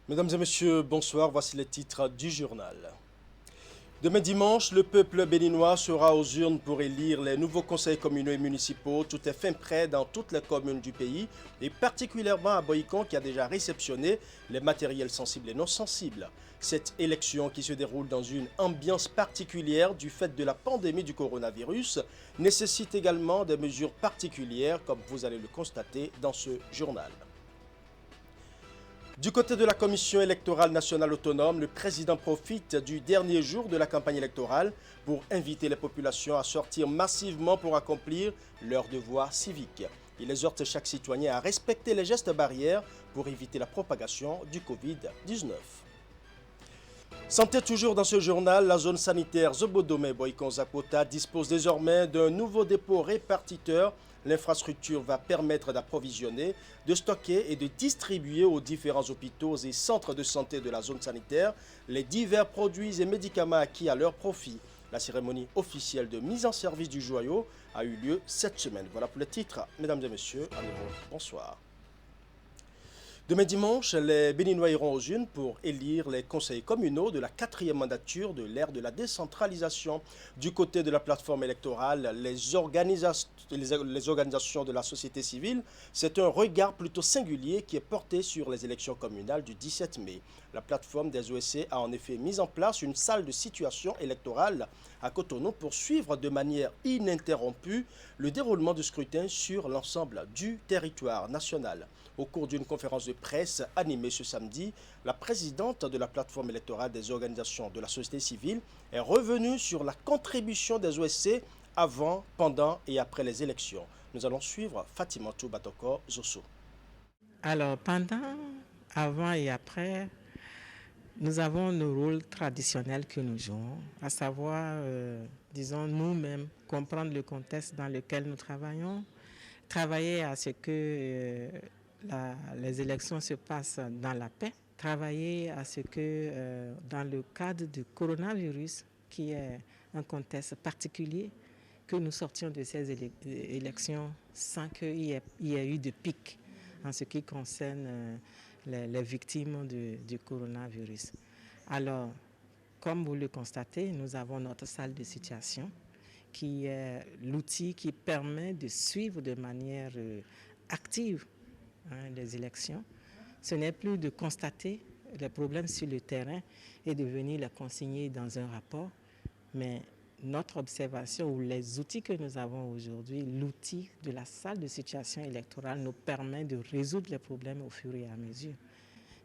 Mesdames et messieurs, bonsoir, voici les titres du journal. Demain dimanche, le peuple béninois sera aux urnes pour élire les nouveaux conseils communaux et municipaux. Tout est fin prêt dans toutes les communes du pays et particulièrement à Boïcon qui a déjà réceptionné les matériels sensibles et non sensibles. Cette élection qui se déroule dans une ambiance particulière du fait de la pandémie du coronavirus nécessite également des mesures particulières comme vous allez le constater dans ce journal. Du côté de la Commission électorale nationale autonome, le président profite du dernier jour de la campagne électorale pour inviter les populations à sortir massivement pour accomplir leurs devoirs civiques. Il exhorte chaque citoyen à respecter les gestes barrières pour éviter la propagation du Covid-19. Santé toujours dans ce journal, la zone sanitaire Zobodome Boycon Zakota dispose désormais d'un nouveau dépôt répartiteur. L'infrastructure va permettre d'approvisionner, de stocker et de distribuer aux différents hôpitaux et centres de santé de la zone sanitaire les divers produits et médicaments acquis à leur profit. La cérémonie officielle de mise en service du joyau a eu lieu cette semaine. Voilà pour les titres. Mesdames et messieurs, à nouveau, bonsoir. Demain dimanche, les Béninois iront aux urnes pour élire les conseils communaux de la 4e mandature de l'ère de la décentralisation. Du côté de la plateforme électorale, les organisations de la société civile, c'est un regard plutôt singulier qui est porté sur les élections communales du 17 mai. La plateforme des OSC a en effet mis en place une salle de situation électorale à Cotonou pour suivre de manière ininterrompue le déroulement du scrutin sur l'ensemble du territoire national. Au cours d'une conférence de presse animée ce samedi, la présidente de la plateforme électorale des organisations de la société civile est revenue sur la contribution des OSC avant, pendant et après les élections. Nous allons suivre Fatimantou Batoko Zosso. Alors, pendant, avant et après, nous avons nos rôles traditionnels que nous jouons, à savoir, disons, nous-mêmes, comprendre le contexte dans lequel nous travaillons, travailler à ce que les élections se passent dans la paix, travailler à ce que, dans le cadre du coronavirus, qui est un contexte particulier, que nous sortions de ces élections sans qu'il y ait eu de pic en ce qui concerne les victimes du coronavirus. Alors, comme vous le constatez, nous avons notre salle de situation qui est l'outil qui permet de suivre de manière active les élections. Ce n'est plus de constater les problèmes sur le terrain et de venir les consigner dans un rapport, mais notre observation ou les outils que nous avons aujourd'hui, l'outil de la salle de situation électorale nous permet de résoudre les problèmes au fur et à mesure.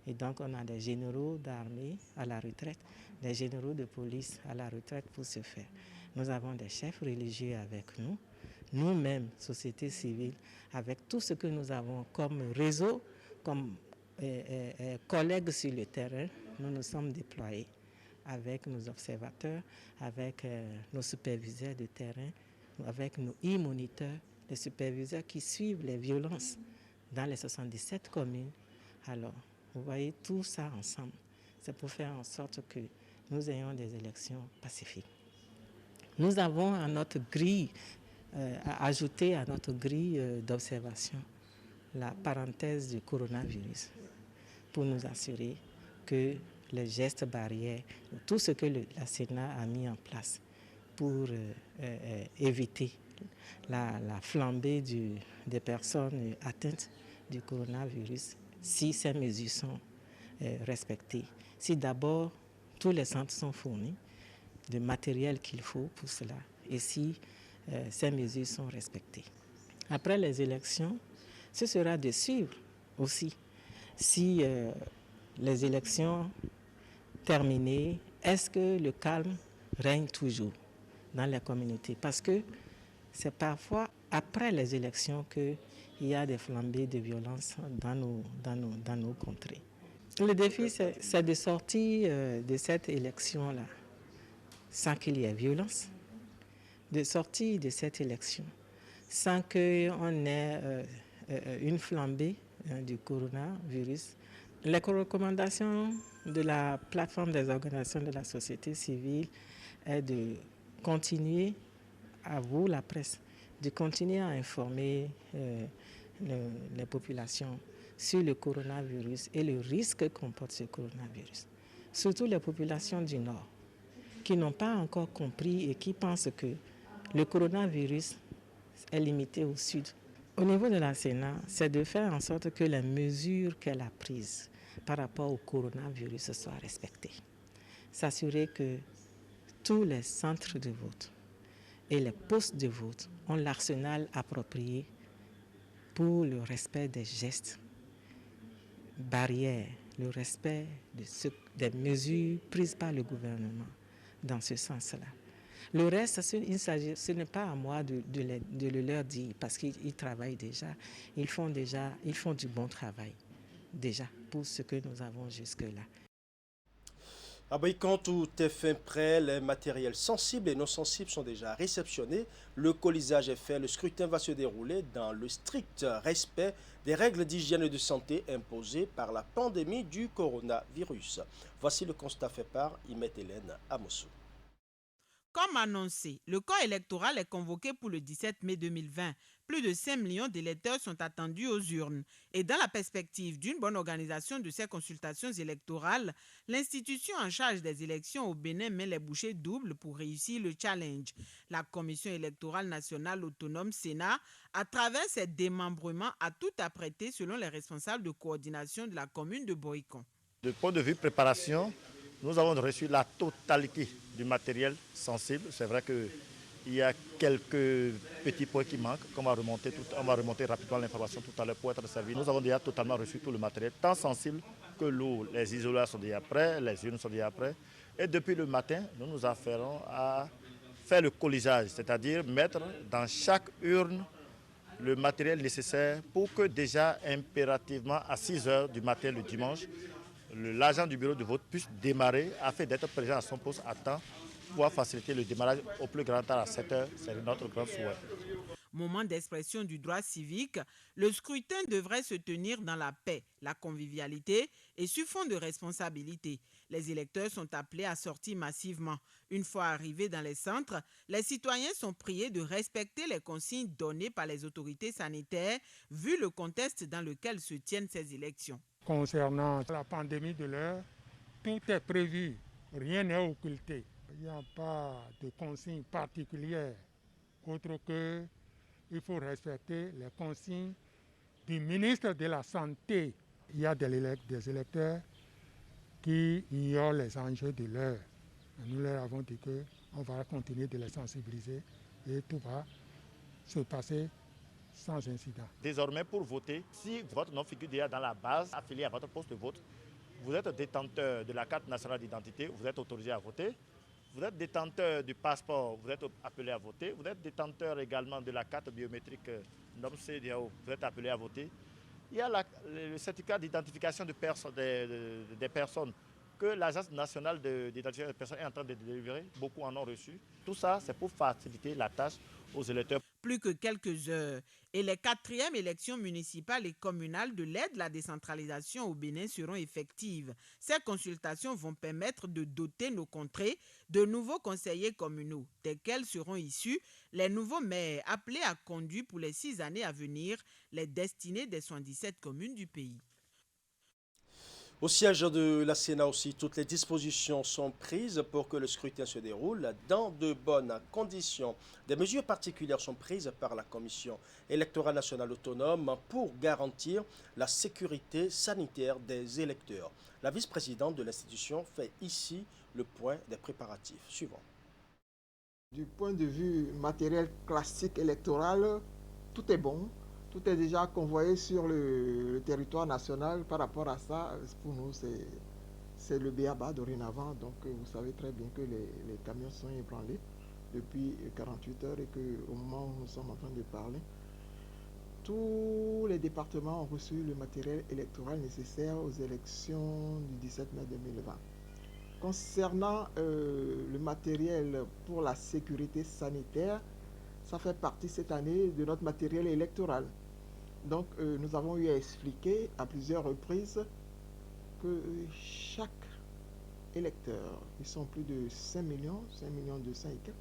Et donc on a des généraux d'armée à la retraite, des généraux de police à la retraite pour ce faire. Nous avons des chefs religieux avec nous, nous-mêmes, société civile, avec tout ce que nous avons comme réseau, comme collègues sur le terrain, nous nous sommes déployés avec nos observateurs, avec nos superviseurs de terrain, avec nos e-moniteurs, les superviseurs qui suivent les violences dans les 77 communes. Alors, vous voyez tout ça ensemble. C'est pour faire en sorte que nous ayons des élections pacifiques. Nous avons à notre grille, ajouté à notre grille d'observation la parenthèse du coronavirus pour nous assurer que les gestes barrières, tout ce que la Sénat a mis en place pour éviter la flambée des personnes atteintes du coronavirus, si ces mesures sont respectées. Si d'abord tous les centres sont fournis de matériel qu'il faut pour cela et si ces mesures sont respectées. Après les élections, ce sera de suivre aussi si les élections terminées, est-ce que le calme règne toujours dans la communauté? Parce que c'est parfois après les élections qu'il y a des flambées de violence dans nos contrées. Le défi, c'est de sortir de cette élection-là sans qu'il y ait violence, de sortir de cette élection sans qu'on ait une flambée du coronavirus. Les recommandations de la plateforme des organisations de la société civile est de continuer, à vous la presse, de continuer à informer les populations sur le coronavirus et le risque que comporte ce coronavirus. Surtout les populations du Nord, qui n'ont pas encore compris et qui pensent que le coronavirus est limité au Sud. Au niveau de la Sénat, c'est de faire en sorte que les mesures qu'elle a prises par rapport au coronavirus soient respectées. S'assurer que tous les centres de vote et les postes de vote ont l'arsenal approprié pour le respect des gestes barrières, le respect des mesures prises par le gouvernement dans ce sens-là. Le reste, ce n'est pas à moi de le leur dire parce qu'ils travaillent déjà. Ils font du bon travail déjà pour ce que nous avons jusque-là. À Boycon, tout est fin prêt, les matériels sensibles et non sensibles sont déjà réceptionnés, le colisage est fait, le scrutin va se dérouler dans le strict respect des règles d'hygiène et de santé imposées par la pandémie du coronavirus. Voici le constat fait par Imet Hélène Amossou. Comme annoncé, le corps électoral est convoqué pour le 17 mai 2020. Plus de 5 millions d'électeurs sont attendus aux urnes. Et dans la perspective d'une bonne organisation de ces consultations électorales, l'institution en charge des élections au Bénin met les bouchées doubles pour réussir le challenge. La Commission électorale nationale autonome Sénat, à travers ses démembrements, a tout apprêté selon les responsables de coordination de la commune de Boycon. Du point de vue préparation, nous avons reçu la totalité du matériel sensible. C'est vrai qu'il y a quelques petits points qui manquent, qu'on va remonter, on va remonter rapidement l'information tout à l'heure pour être servi. Nous avons déjà totalement reçu tout le matériel, tant sensible que lourd. Les isoloirs sont déjà prêts, les urnes sont déjà prêts. Et depuis le matin, nous nous affairons à faire le colisage, c'est-à-dire mettre dans chaque urne le matériel nécessaire pour que déjà impérativement à 6 h du matin le dimanche, l'agent du bureau de vote puisse démarrer afin d'être présent à son poste à temps pour pouvoir faciliter le démarrage au plus grand tard à 7 h. C'est notre grand souhait. Moment d'expression du droit civique, le scrutin devrait se tenir dans la paix, la convivialité et sur fond de responsabilité. Les électeurs sont appelés à sortir massivement. Une fois arrivés dans les centres, les citoyens sont priés de respecter les consignes données par les autorités sanitaires, vu le contexte dans lequel se tiennent ces élections. Concernant la pandémie de l'heure, tout est prévu, rien n'est occulté. Il n'y a pas de consignes particulières, autre que il faut respecter les consignes du ministre de la Santé. Il y a des électeurs qui ignorent les enjeux de l'heure. Nous leur avons dit qu'on va continuer de les sensibiliser et tout va se passer sans incident. Désormais, pour voter, si votre nom figure déjà dans la base affiliée à votre poste de vote, vous êtes détenteur de la carte nationale d'identité, vous êtes autorisé à voter. Vous êtes détenteur du passeport, vous êtes appelé à voter. Vous êtes détenteur également de la carte biométrique NOM-CEDEAO, vous êtes appelé à voter. Il y a le certificat d'identification des personnes que l'Agence nationale d'identification des personnes est en train de délivrer. Beaucoup en ont reçu. Tout ça, c'est pour faciliter la tâche aux électeurs. Plus que quelques heures et les 4e élections municipales et communales de l'aide à la décentralisation au Bénin seront effectives. Ces consultations vont permettre de doter nos contrées de nouveaux conseillers communaux, desquels seront issus les nouveaux maires appelés à conduire pour les 6 années à venir les destinées des 77 communes du pays. Au siège de la Sénat aussi, toutes les dispositions sont prises pour que le scrutin se déroule dans de bonnes conditions. Des mesures particulières sont prises par la Commission électorale nationale autonome pour garantir la sécurité sanitaire des électeurs. La vice-présidente de l'institution fait ici le point des préparatifs. Suivant. Du point de vue matériel classique électoral, tout est bon. Tout est déjà convoyé sur le territoire national. Par rapport à ça, pour nous, c'est le b.a.-ba dorénavant. Donc, vous savez très bien que les camions sont ébranlés depuis 48 heures et qu'au moment où nous sommes en train de parler, tous les départements ont reçu le matériel électoral nécessaire aux élections du 17 mai 2020. Concernant le matériel pour la sécurité sanitaire, ça fait partie cette année de notre matériel électoral. Donc, nous avons eu à expliquer à plusieurs reprises que chaque électeur, ils sont plus de 5 millions 200 et quelques,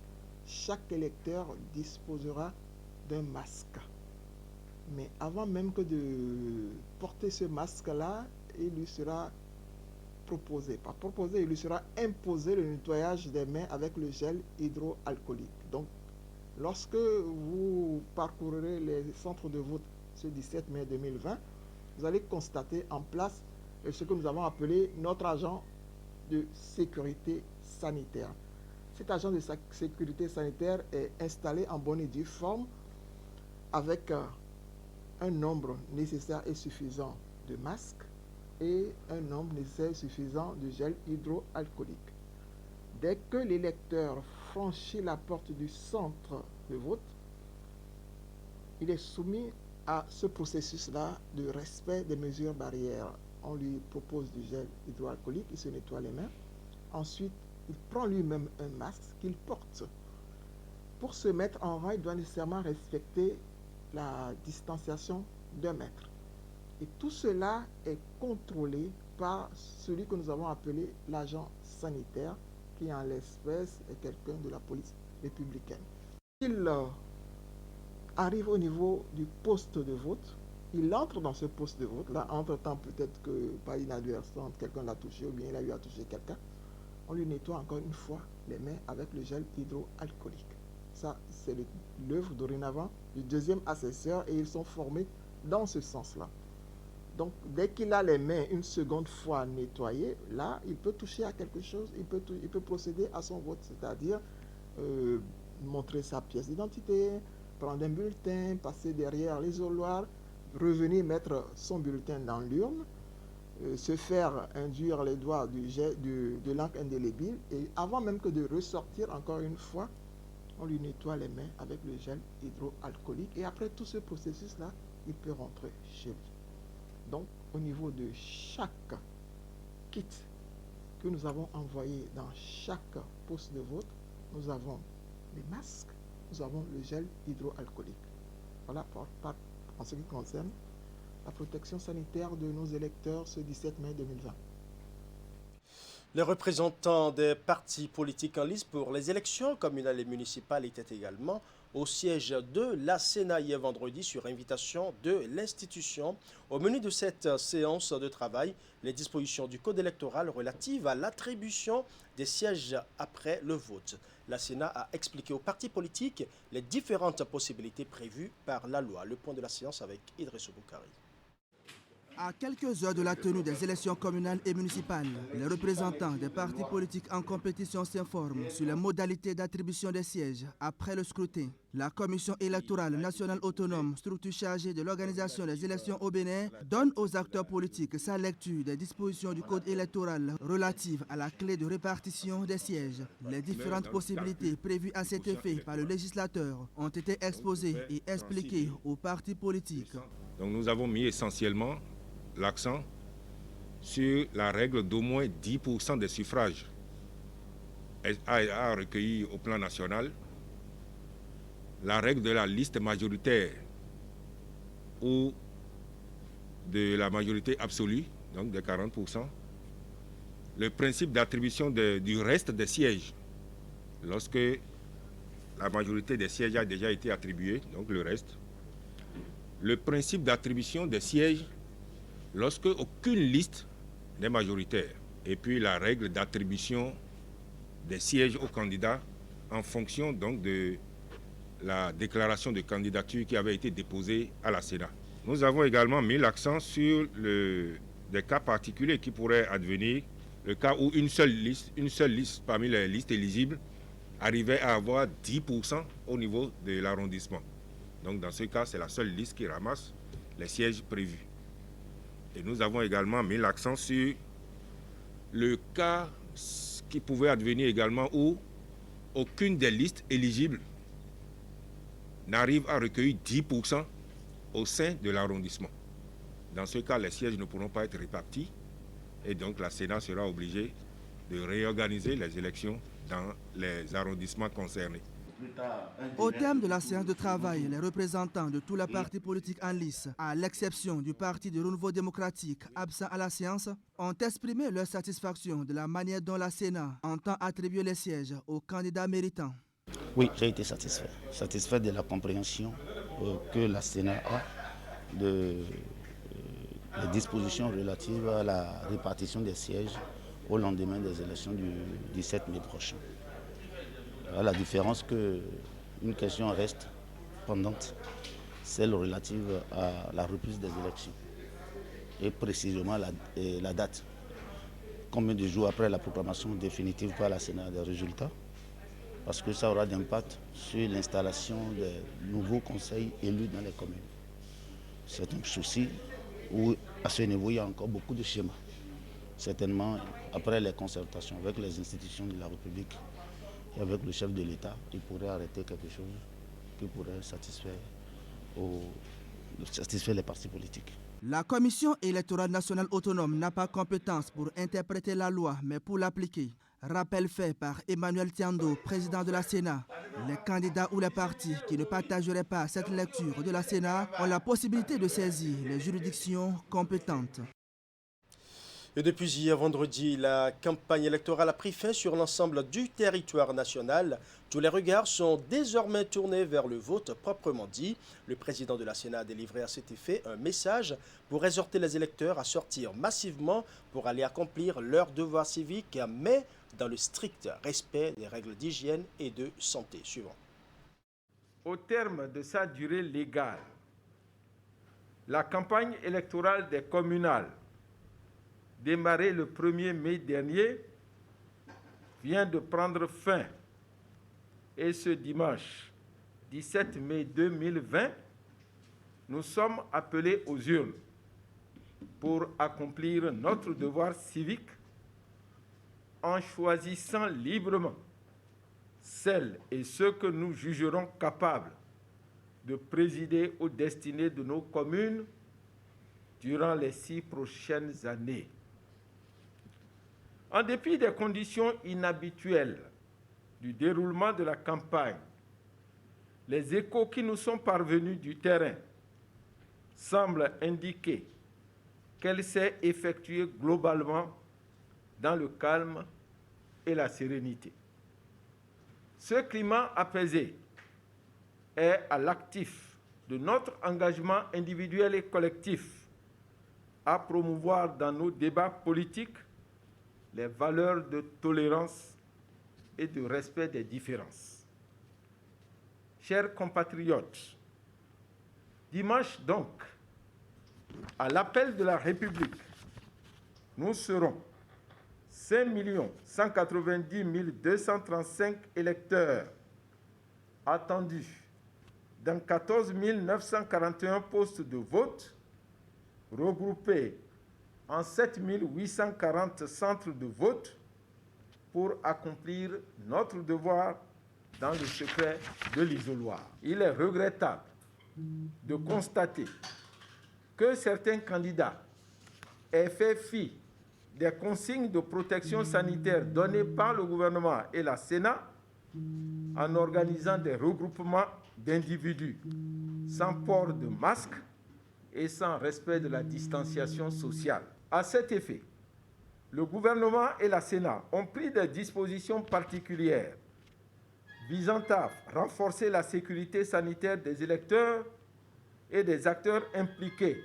chaque électeur disposera d'un masque. Mais avant même que de porter porter ce masque-là, il lui sera proposé, pas proposé, il lui sera imposé le nettoyage des mains avec le gel hydroalcoolique. Donc, lorsque vous parcourrez les centres de vote ce 17 mai 2020, vous allez constater en place ce que nous avons appelé notre agent de sécurité sanitaire. Cet agent de sécurité sanitaire est installé en bonne et due forme avec un nombre nécessaire et suffisant de masques et un nombre nécessaire et suffisant de gel hydroalcoolique. Dès que l'électeur franchit la porte du centre de vote, il est soumis à ce processus-là de respect des mesures barrières. On lui propose du gel hydroalcoolique, il se nettoie les mains. Ensuite, il prend lui-même un masque qu'il porte. Pour se mettre en rang, il doit nécessairement respecter la distanciation d'1 mètre. Et tout cela est contrôlé par celui que nous avons appelé l'agent sanitaire, qui en l'espèce est quelqu'un de la police républicaine. Il arrive au niveau du poste de vote, il entre dans ce poste de vote, là, entre-temps peut-être que par inadvertance, quelqu'un l'a touché ou bien il a eu à toucher quelqu'un, on lui nettoie encore une fois les mains avec le gel hydroalcoolique. Ça, c'est l'œuvre dorénavant du deuxième assesseur et ils sont formés dans ce sens-là. Donc, dès qu'il a les mains une seconde fois nettoyées, là, il peut toucher à quelque chose, il peut procéder à son vote, c'est-à-dire montrer sa pièce d'identité, prendre un bulletin, passer derrière l'isoloir, revenir mettre son bulletin dans l'urne, se faire induire les doigts de l'encre indélébile et avant même que de ressortir encore une fois, on lui nettoie les mains avec le gel hydroalcoolique et après tout ce processus-là, il peut rentrer chez lui. Donc, au niveau de chaque kit que nous avons envoyé dans chaque poste de vote, nous avons les masques, nous avons le gel hydroalcoolique. Voilà en ce qui concerne la protection sanitaire de nos électeurs ce 17 mai 2020. Les représentants des partis politiques en lice pour les élections communales et municipales étaient également au siège de la Sénat hier vendredi sur invitation de l'institution. Au menu de cette séance de travail, les dispositions du code électoral relatives à l'attribution des sièges après le vote. La Sénat a expliqué aux partis politiques les différentes possibilités prévues par la loi. Le point de la séance avec Idrissou Boukari. À quelques heures de la tenue des élections communales et municipales, les représentants des partis politiques en compétition s'informent sur les modalités d'attribution des sièges après le scrutin. La Commission électorale nationale autonome, structure chargée de l'organisation des élections au Bénin, donne aux acteurs politiques sa lecture des dispositions du code électoral relatives à la clé de répartition des sièges. Les différentes possibilités prévues à cet effet par le législateur ont été exposées et expliquées aux partis politiques. Donc nous avons mis essentiellement l'accent sur la règle d'au moins 10% des suffrages à recueillir au plan national, la règle de la liste majoritaire ou de la majorité absolue, donc de 40%, le principe d'attribution du reste des sièges, lorsque la majorité des sièges a déjà été attribuée, donc le reste, le principe d'attribution des sièges lorsque aucune liste n'est majoritaire. Et puis la règle d'attribution des sièges aux candidats en fonction donc de la déclaration de candidature qui avait été déposée à la Sénat. Nous avons également mis l'accent sur des cas particuliers qui pourraient advenir, le cas où une seule liste parmi les listes éligibles arrivait à avoir 10% au niveau de l'arrondissement. Donc dans ce cas, c'est la seule liste qui ramasse les sièges prévus. Et nous avons également mis l'accent sur le cas qui pouvait advenir également où aucune des listes éligibles n'arrive à recueillir 10% au sein de l'arrondissement. Dans ce cas, les sièges ne pourront pas être répartis et donc la Sénat sera obligée de réorganiser les élections dans les arrondissements concernés. Au terme de la séance de travail, les représentants de tous les partis politiques en lice, à l'exception du Parti de renouveau démocratique absent à la séance, ont exprimé leur satisfaction de la manière dont la Sénat entend attribuer les sièges aux candidats méritants. Oui, j'ai été satisfait de la compréhension que la Sénat a les dispositions relatives à la répartition des sièges au lendemain des élections du 17 mai prochain. À la différence qu'une question reste pendante, celle relative à la reprise des élections et précisément la date. Combien de jours après la proclamation définitive par la Sénat des résultats, parce que ça aura d'impact sur l'installation des nouveaux conseils élus dans les communes. C'est un souci où, à ce niveau, il y a encore beaucoup de schémas. Certainement, après les concertations avec les institutions de la République et avec le chef de l'État, il pourrait arrêter quelque chose qui pourrait satisfaire les partis politiques. La Commission électorale nationale autonome n'a pas compétence pour interpréter la loi, mais pour l'appliquer. Rappel fait par Emmanuel Tiando, président de la Sénat. Les candidats ou les partis qui ne partageraient pas cette lecture de la Sénat ont la possibilité de saisir les juridictions compétentes. Et depuis hier vendredi, la campagne électorale a pris fin sur l'ensemble du territoire national. Tous les regards sont désormais tournés vers le vote proprement dit. Le président de la Sénat a délivré à cet effet un message pour exhorter les électeurs à sortir massivement pour aller accomplir leurs devoirs civiques, mais dans le strict respect des règles d'hygiène et de santé. Suivant. Au terme de sa durée légale, la campagne électorale des communales démarré le 1er mai dernier, vient de prendre fin. Et ce dimanche 17 mai 2020, nous sommes appelés aux urnes pour accomplir notre devoir civique en choisissant librement celles et ceux que nous jugerons capables de présider aux destinées de nos communes durant les 6 prochaines années. En dépit des conditions inhabituelles du déroulement de la campagne, les échos qui nous sont parvenus du terrain semblent indiquer qu'elle s'est effectuée globalement dans le calme et la sérénité. Ce climat apaisé est à l'actif de notre engagement individuel et collectif à promouvoir dans nos débats politiques les valeurs de tolérance et de respect des différences. Chers compatriotes, dimanche donc, à l'appel de la République, nous serons 5 190 235 électeurs attendus dans 14 941 postes de vote regroupés en 7 840 centres de vote pour accomplir notre devoir dans le secret de l'isoloir. Il est regrettable de constater que certains candidats aient fait fi des consignes de protection sanitaire données par le gouvernement et la Sénat en organisant des regroupements d'individus sans port de masque et sans respect de la distanciation sociale. À cet effet, le gouvernement et la Sénat ont pris des dispositions particulières visant à renforcer la sécurité sanitaire des électeurs et des acteurs impliqués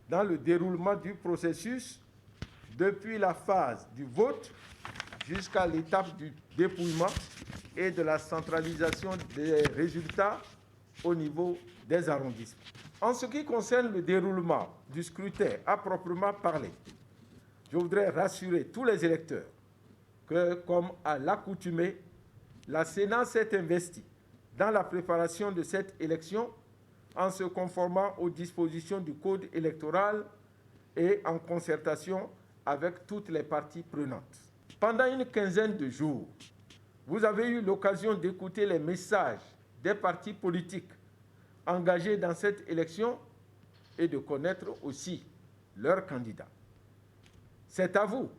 dans le déroulement du processus depuis la phase du vote jusqu'à l'étape du dépouillement et de la centralisation des résultats au niveau des arrondissements. En ce qui concerne le déroulement du scrutin à proprement parler, je voudrais rassurer tous les électeurs que, comme à l'accoutumée, la Sénat s'est investie dans la préparation de cette élection en se conformant aux dispositions du Code électoral et en concertation avec toutes les parties prenantes. Pendant une quinzaine de jours, vous avez eu l'occasion d'écouter les messages des partis politiques engagés dans cette élection et de connaître aussi leurs candidats. C'est à vous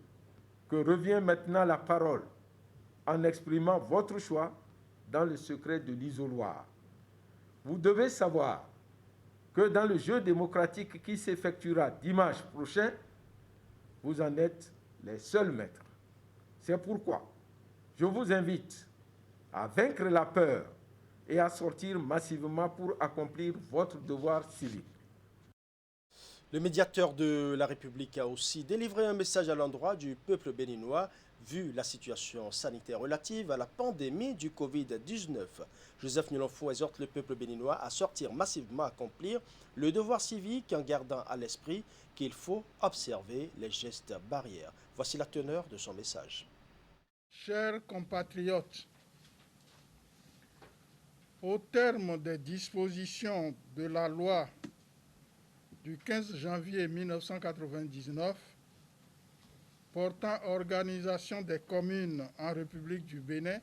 que revient maintenant la parole en exprimant votre choix dans le secret de l'isoloir. Vous devez savoir que dans le jeu démocratique qui s'effectuera dimanche prochain, vous en êtes les seuls maîtres. C'est pourquoi je vous invite à vaincre la peur et à sortir massivement pour accomplir votre devoir civique. Le médiateur de la République a aussi délivré un message à l'endroit du peuple béninois vu la situation sanitaire relative à la pandémie du Covid-19. Joseph Nulonfo exhorte le peuple béninois à sortir massivement accomplir le devoir civique en gardant à l'esprit qu'il faut observer les gestes barrières. Voici la teneur de son message. Chers compatriotes, au terme des dispositions de la loi du 15 janvier 1999 portant organisation des communes en République du Bénin,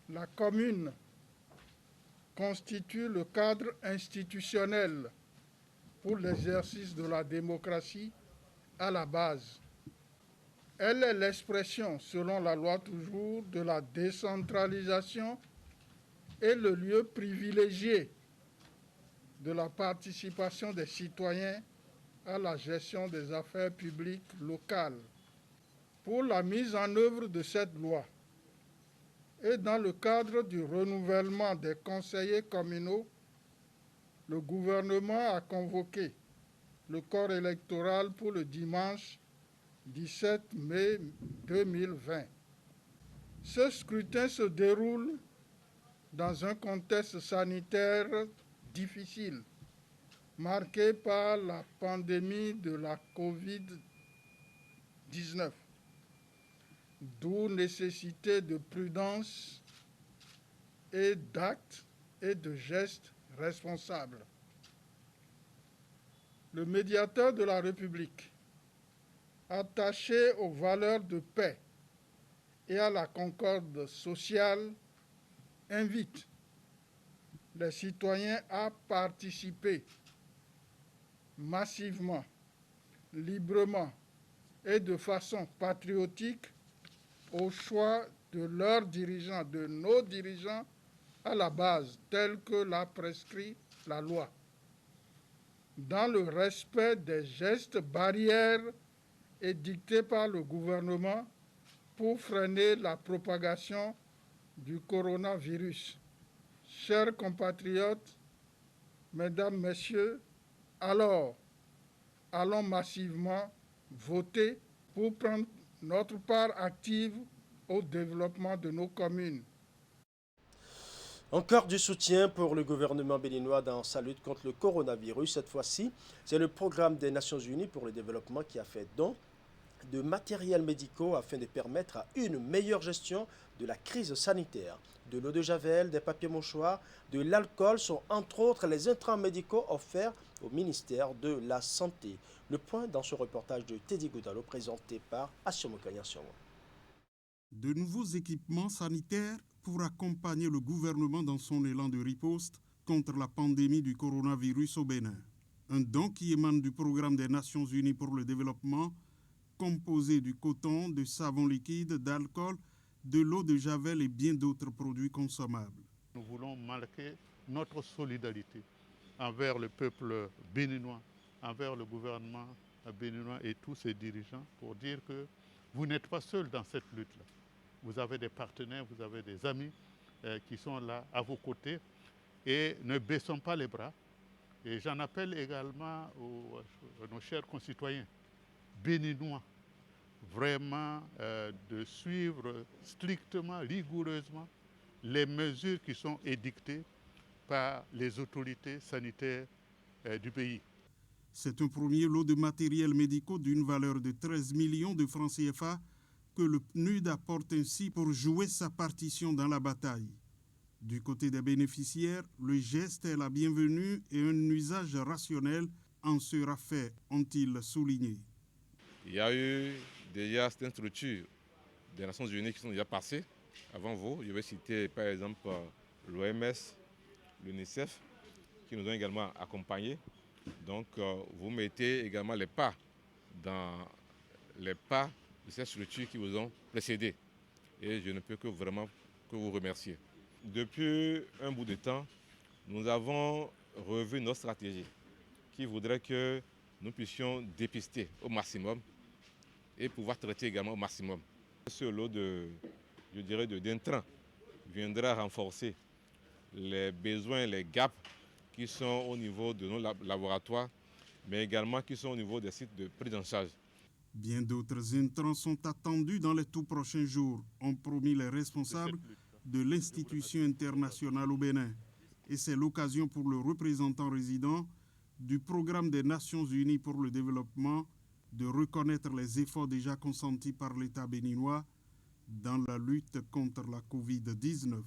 la commune constitue le cadre institutionnel pour l'exercice de la démocratie à la base. Elle est l'expression, selon la loi toujours, de la décentralisation et le lieu privilégié de la participation des citoyens à la gestion des affaires publiques locales. Pour la mise en œuvre de cette loi et dans le cadre du renouvellement des conseillers communaux, le gouvernement a convoqué le corps électoral pour le dimanche 17 mai 2020. Ce scrutin se déroule dans un contexte sanitaire difficile, marqué par la pandémie de la Covid-19, d'où nécessité de prudence et d'actes et de gestes responsables. Le médiateur de la République, attaché aux valeurs de paix et à la concorde sociale, invite les citoyens à participer massivement, librement et de façon patriotique au choix de leurs dirigeants, de nos dirigeants à la base, tel que l'a prescrit la loi, dans le respect des gestes barrières édictés par le gouvernement pour freiner la propagation du coronavirus. Chers compatriotes, mesdames, messieurs, alors, allons massivement voter pour prendre notre part active au développement de nos communes. Encore du soutien pour le gouvernement béninois dans sa lutte contre le coronavirus. Cette fois-ci, c'est le programme des Nations Unies pour le développement qui a fait don de matériels médicaux afin de permettre à une meilleure gestion de la crise sanitaire. De l'eau de javel, des papiers mouchoirs, de l'alcool sont entre autres les intrants médicaux offerts au ministère de la Santé. Le point dans ce reportage de Teddy Goudalo présenté par Assiomo Kanyasiongo. De nouveaux équipements sanitaires pour accompagner le gouvernement dans son élan de riposte contre la pandémie du coronavirus au Bénin. Un don qui émane du programme des Nations Unies pour le développement, composé du coton, de savon liquide, d'alcool, de l'eau de javel et bien d'autres produits consommables. Nous voulons marquer notre solidarité envers le peuple béninois, envers le gouvernement béninois et tous ses dirigeants pour dire que vous n'êtes pas seuls dans cette lutte-là. Vous avez des partenaires, vous avez des amis qui sont là à vos côtés et ne baissons pas les bras. Et j'en appelle également à nos chers concitoyens béninois, vraiment de suivre strictement, rigoureusement les mesures qui sont édictées par les autorités sanitaires du pays. C'est un premier lot de matériel médicaux d'une valeur de 13 millions de francs CFA que le PNUD apporte ainsi pour jouer sa partition dans la bataille. Du côté des bénéficiaires, le geste est la bienvenue et un usage rationnel en sera fait, ont-ils souligné. Il y a eu déjà certaines structures des Nations Unies qui sont déjà passées avant vous. Je vais citer par exemple l'OMS, l'UNICEF, qui nous ont également accompagnés. Donc vous mettez également les pas dans les pas de ces structures qui vous ont précédés. Et je ne peux que vraiment que vous remercier. Depuis un bout de temps, nous avons revu notre stratégie qui voudrait que nous puissions dépister au maximum et pouvoir traiter également au maximum. Ce lot d'intrants viendra renforcer les besoins, les gaps qui sont au niveau de nos laboratoires mais également qui sont au niveau des sites de prise en charge. Bien d'autres intrants sont attendus dans les tout prochains jours, ont promis les responsables de l'institution internationale au Bénin. Et c'est l'occasion pour le représentant résident du Programme des Nations Unies pour le développement de reconnaître les efforts déjà consentis par l'État béninois dans la lutte contre la Covid-19.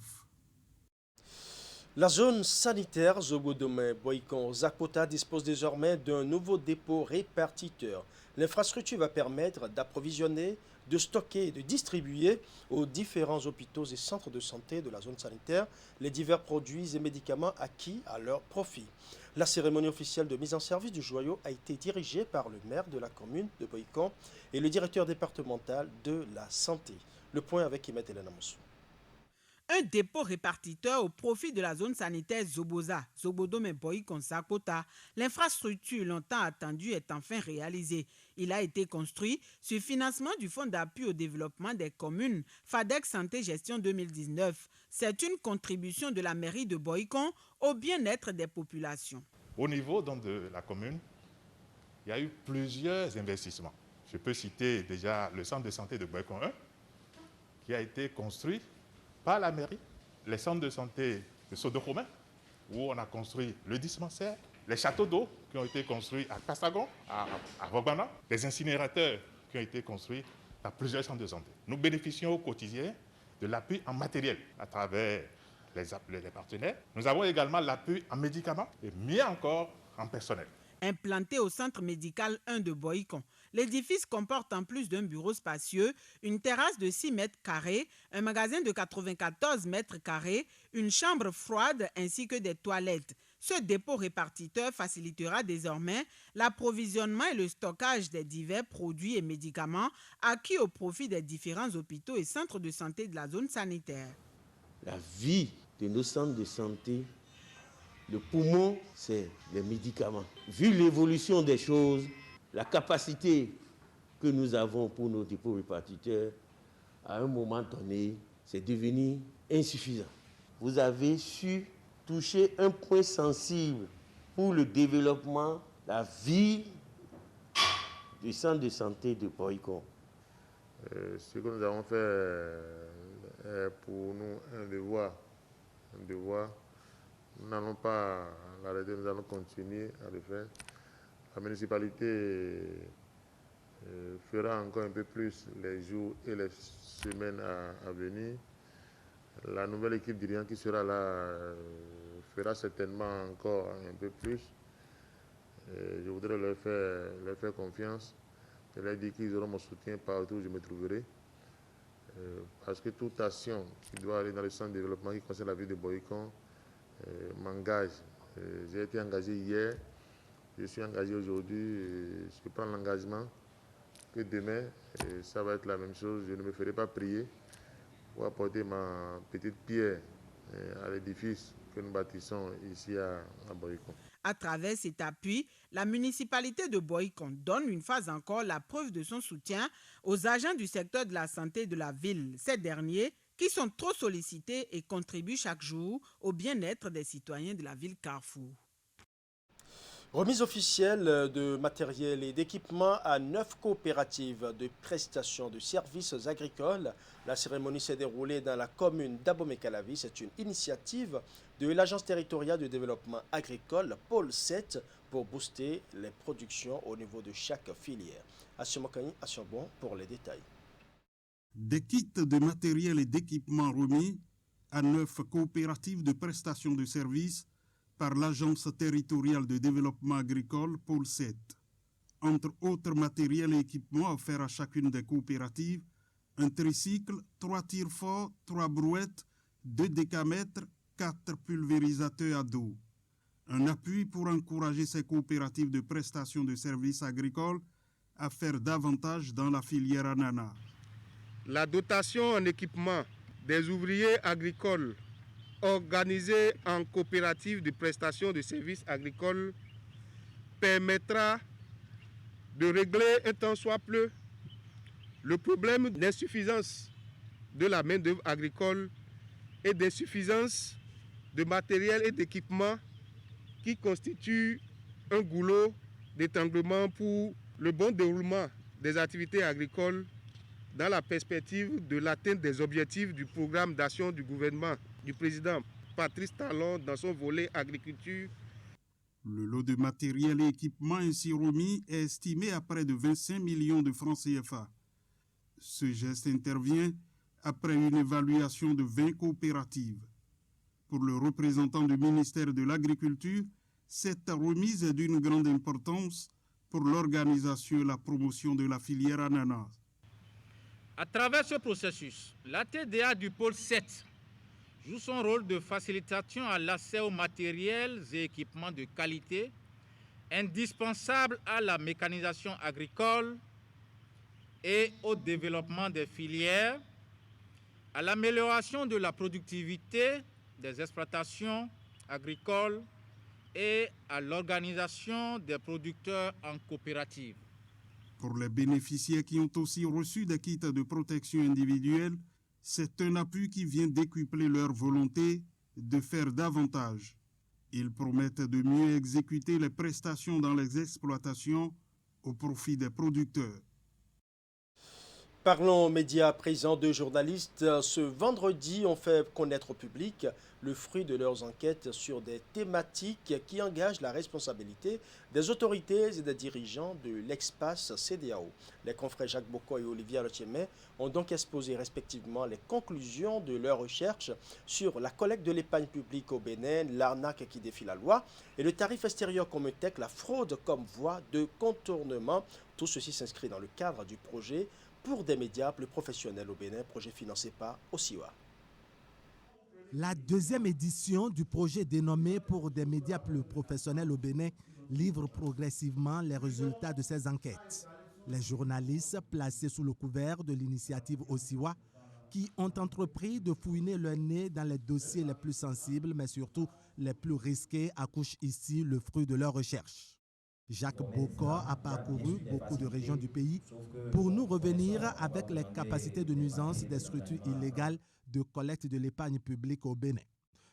La zone sanitaire Zobodomé-Boikon-Zakota dispose désormais d'un nouveau dépôt répartiteur. L'infrastructure va permettre d'approvisionner, de stocker et de distribuer aux différents hôpitaux et centres de santé de la zone sanitaire les divers produits et médicaments acquis à leur profit. La cérémonie officielle de mise en service du joyau a été dirigée par le maire de la commune de Boikon et le directeur départemental de la santé. Le point avec Imet Elena Moussou. Un dépôt répartiteur au profit de la zone sanitaire Zoboza, Zobodomé-Boikon-Zakota. L'infrastructure longtemps attendue est enfin réalisée. Il a été construit sur financement du Fonds d'appui au développement des communes, FADEC Santé Gestion 2019. C'est une contribution de la mairie de Boikon au bien-être des populations. Au niveau donc, de la commune, il y a eu plusieurs investissements. Je peux citer déjà le centre de santé de Boikon 1, qui a été construit par la mairie, les centres de santé de Sodokomen, où on a construit le dispensaire, les châteaux d'eau qui ont été construits à Kassagon, à Vogana, les incinérateurs qui ont été construits dans plusieurs centres de santé. Nous bénéficions au quotidien de l'appui en matériel à travers les partenaires. Nous avons également l'appui en médicaments et mieux encore en personnel. Implanté au centre médical 1 de Boikon, l'édifice comporte en plus d'un bureau spacieux, une terrasse de 6 mètres carrés, un magasin de 94 mètres carrés, une chambre froide ainsi que des toilettes. Ce dépôt répartiteur facilitera désormais l'approvisionnement et le stockage des divers produits et médicaments acquis au profit des différents hôpitaux et centres de santé de la zone sanitaire. La vie de nos centres de santé, le poumon, c'est les médicaments. Vu l'évolution des choses, la capacité que nous avons pour nos dépôts répartiteurs, à un moment donné, c'est devenu insuffisant. Vous avez su toucher un point sensible pour le développement, la vie du centre de santé de Boikon. Ce que nous avons fait est pour nous un devoir. Nous n'allons pas l'arrêter, nous allons continuer à le faire. La municipalité fera encore un peu plus les jours et les semaines à venir. La nouvelle équipe dirigeante qui sera là fera certainement encore un peu plus. Je voudrais leur faire confiance. Je leur dis qu'ils auront mon soutien partout où je me trouverai. Parce que toute action qui doit aller dans le centre de développement qui concerne la ville de Boikon m'engage. J'ai été engagé hier, je suis engagé aujourd'hui. Je prends l'engagement que demain, ça va être la même chose. Je ne me ferai pas prier pour apporter ma petite pierre à l'édifice que nous bâtissons ici à Boikon. À travers cet appui, la municipalité de Boikon donne une fois encore la preuve de son soutien aux agents du secteur de la santé de la ville. Ces derniers qui sont trop sollicités et contribuent chaque jour au bien-être des citoyens de la ville Carrefour. Remise officielle de matériel et d'équipement à 9 coopératives de prestations de services agricoles. La cérémonie s'est déroulée dans la commune d'Abomey-Calavi. C'est une initiative de l'Agence territoriale de développement agricole, Pôle 7, pour booster les productions au niveau de chaque filière. Assurmokani, Assurbon pour les détails. Des kits de matériel et d'équipement remis à 9 coopératives de prestations de services par l'Agence territoriale de développement agricole Pôle 7. Entre autres matériels et équipements offerts à chacune des coopératives, un tricycle, 3 tirs forts, 3 brouettes, 2 décamètres, 4 pulvérisateurs à dos. Un appui pour encourager ces coopératives de prestations de services agricoles à faire davantage dans la filière ananas. La dotation en équipement des ouvriers agricoles organisés en coopérative de prestations de services agricoles permettra de régler un tant soit peu le problème d'insuffisance de la main-d'œuvre agricole et d'insuffisance de matériel et d'équipement qui constitue un goulot d'étranglement pour le bon déroulement des activités agricoles dans la perspective de l'atteinte des objectifs du programme d'action du gouvernement du président Patrice Talon dans son volet agriculture. Le lot de matériel et équipements ainsi remis est estimé à près de 25 millions de francs CFA. Ce geste intervient après une évaluation de 20 coopératives. Pour le représentant du ministère de l'Agriculture, cette remise est d'une grande importance pour l'organisation et la promotion de la filière ananas. À travers ce processus, la TDA du pôle 7 joue son rôle de facilitation à l'accès aux matériels et équipements de qualité indispensables à la mécanisation agricole et au développement des filières, à l'amélioration de la productivité des exploitations agricoles et à l'organisation des producteurs en coopérative. Pour les bénéficiaires qui ont aussi reçu des kits de protection individuelle, c'est un appui qui vient décupler leur volonté de faire davantage. Ils promettent de mieux exécuter les prestations dans les exploitations au profit des producteurs. Parlons médias à présent. Deux journalistes ce vendredi ont fait connaître au public le fruit de leurs enquêtes sur des thématiques qui engagent la responsabilité des autorités et des dirigeants de l'espace CEDEAO. Les confrères Jacques Bocco et Olivier Alotiemé ont donc exposé respectivement les conclusions de leurs recherches sur la collecte de l'épargne publique au Bénin, l'arnaque qui défie la loi et le tarif extérieur Comutech, la fraude comme voie de contournement. Tout ceci s'inscrit dans le cadre du projet pour des médias plus professionnels au Bénin, projet financé par OSIWA. La deuxième édition du projet dénommé pour des médias plus professionnels au Bénin livre progressivement les résultats de ces enquêtes. Les journalistes placés sous le couvert de l'initiative OSIWA qui ont entrepris de fouiner leur nez dans les dossiers les plus sensibles mais surtout les plus risqués accouchent ici le fruit de leur recherche. Jacques Bocco a parcouru beaucoup de régions du pays pour nous revenir avec les capacités de nuisance des structures illégales de collecte de l'épargne publique au Bénin.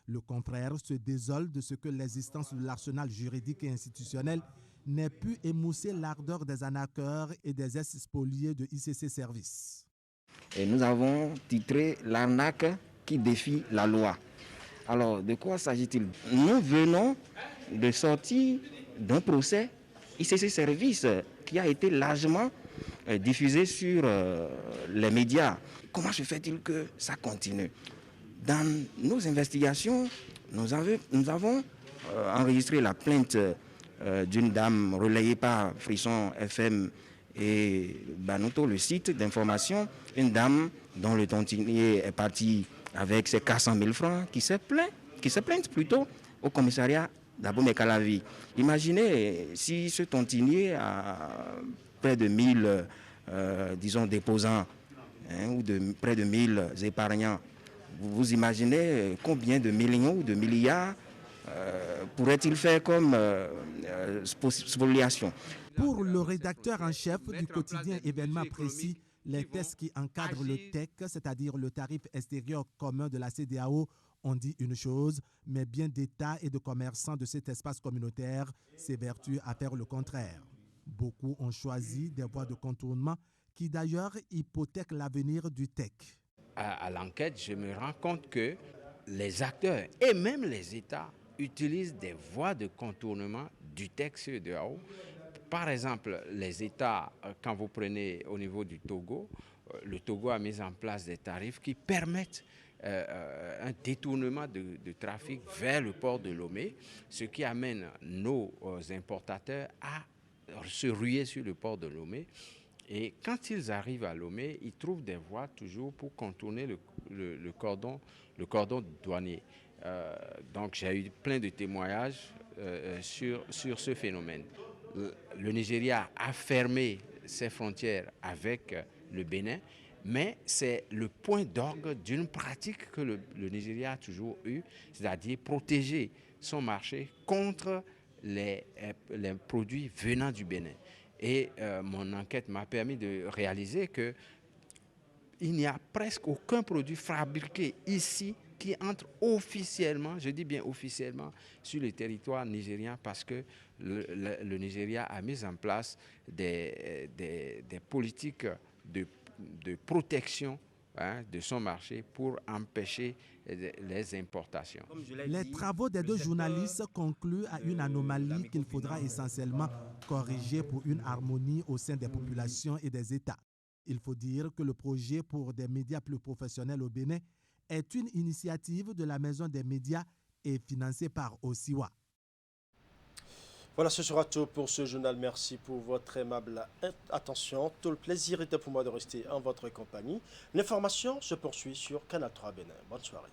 Le confrère se désole de ce que l'existence de l'arsenal juridique et institutionnel n'ait pu émousser l'ardeur des arnaqueurs et des ex-spoliés de ICC Service. Et nous avons titré « L'arnaque qui défie la loi ». Alors, de quoi s'agit-il? Nous venons de sortir d'un procès ICC Service qui a été largement diffusé sur les médias. Comment se fait-il que ça continue? Dans nos investigations, nous avons enregistré la plainte d'une dame relayée par Frisson FM et Banoto, le site d'information, une dame dont le tontinier est parti avec ses 400 000 francs, qui s'est plainte plutôt au commissariat d'Abomey-Calavi. Imaginez si ce tontinier a près de 1000 déposants ou de près de 1000 épargnants. Vous imaginez combien de millions ou de milliards pourrait-il faire comme spoliation? Pour le rédacteur en chef du quotidien Événement Précis, les tests qui encadrent le TEC, c'est-à-dire le tarif extérieur commun de la CEDEAO, ont dit une chose, mais bien d'États et de commerçants de cet espace communautaire s'évertuent à faire le contraire. Beaucoup ont choisi des voies de contournement qui d'ailleurs hypothèquent l'avenir du TEC. À l'enquête, je me rends compte que les acteurs et même les États utilisent des voies de contournement du TEC CEDEAO. Par exemple, les États, quand vous prenez au niveau du Togo, le Togo a mis en place des tarifs qui permettent un détournement de trafic vers le port de Lomé, ce qui amène nos importateurs à se ruer sur le port de Lomé. Et quand ils arrivent à Lomé, ils trouvent des voies toujours pour contourner le cordon douanier. Donc j'ai eu plein de témoignages sur ce phénomène. Le Nigeria a fermé ses frontières avec le Bénin, mais c'est le point d'orgue d'une pratique que le Nigeria a toujours eue, c'est-à-dire protéger son marché contre les produits venant du Bénin. Et mon enquête m'a permis de réaliser qu'il n'y a presque aucun produit fabriqué ici qui entrent officiellement, je dis bien officiellement, sur le territoire nigérien parce que le Nigeria a mis en place des politiques de protection de son marché pour empêcher les importations. Les travaux des deux journalistes concluent à une anomalie qu'il faudra essentiellement corriger pour une harmonie au sein des populations et des États. Il faut dire que le projet pour des médias plus professionnels au Bénin est une initiative de la Maison des médias et financée par Osiwa. Voilà, ce sera tout pour ce journal. Merci pour votre aimable attention. Tout le plaisir était pour moi de rester en votre compagnie. L'information se poursuit sur Canal 3 Bénin. Bonne soirée.